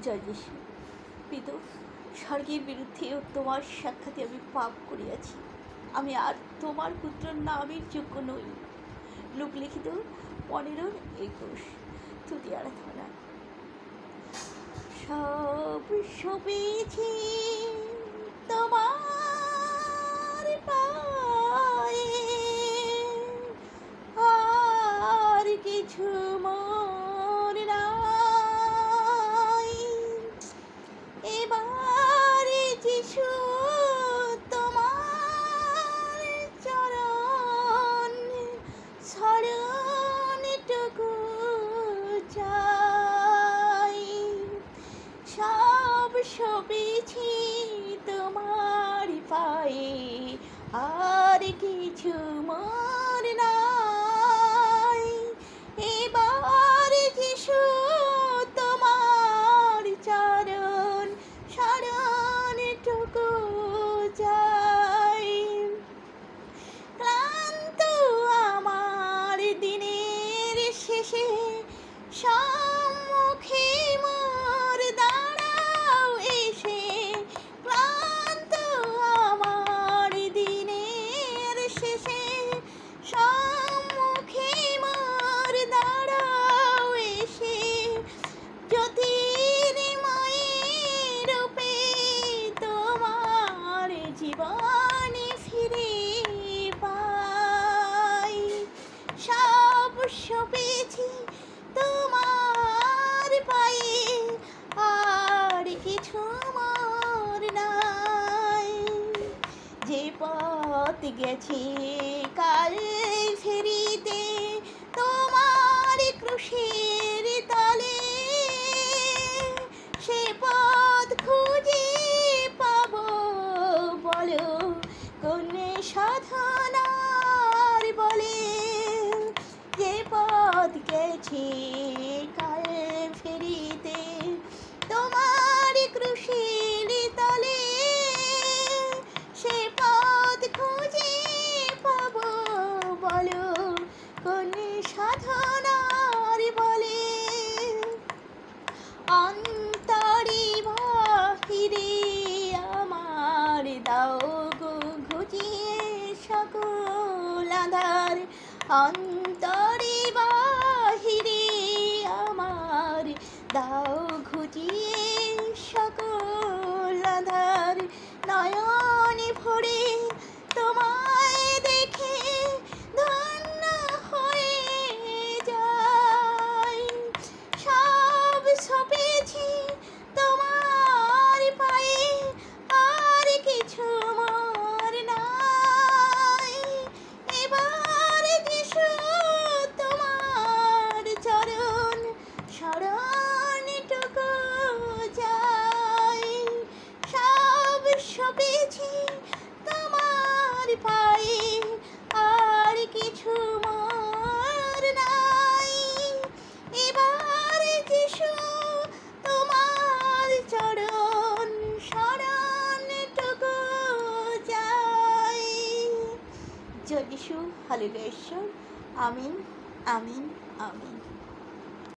জয় যিশু। পিতু, স্বর্গের বিরুদ্ধেও তোমার সাক্ষাতে আমি পাপ করিয়াছি, আমি আর তোমার পুত্রের নামের যোগ্য নই। লুক লিখিত 15:21। তুতি আরাধনা। সব সবেছি তোমার পায়ে, আর কিছু মন নাই। এবারে যিশু তোমার চরণ শরণটুকু চাই। সব সবেছি তোমার পায়ে, আর কিছু মন নাই। এবার যিশু তোমার চরণ শরণটুকু চাই। ক্লান্ত আমার দিনের শেষে সম্মুখে মোর দাঁড়াও এসে। ক্লান্ত আমার দিনের শেষে সম্মুখে মোর দাঁড়াও এসে। জ্যোতির্ময়ের রূপে তোমার জীবনে ফিরে পাই। সব সপেছি তোমার পায়ে, আর কিছু মোর নাই। যে পথ গেছি কাল ফেরিতে তোমার ক্রুশের তলে, সে পথ খুঁজে পাবো বলো কোন সাধনার বলে। যে পথ গেছি কাল ফেরিতে তোমার ক্রুশের তলে, সে পথ খুঁজে পাবো বলো কোন সাধনার বলে। অন্তরে বাহিরে আমার দাও গো ঘুচিয়ে সকল আধার। অন্তরে বাহিরে আমার দাও ঘুচিয়ে সকল আধার। নয়নে ভরে তোমায় দেখে ধন্য হয়ে যাই। সব সপেছি তোমার পায়ে, আর কিছু মোর নাই। এবার যিশু তোমার চরণ শরণটুকু চাই। সব সপেছি তোমার পায়ে, আর কিছু মোর নাই। এবার যিশু তোমার চরণ শরণটুকু চাই। জয় যিশু। হালেলুয়া। ঈশ্বর। আমিন, আমিন, আমিন।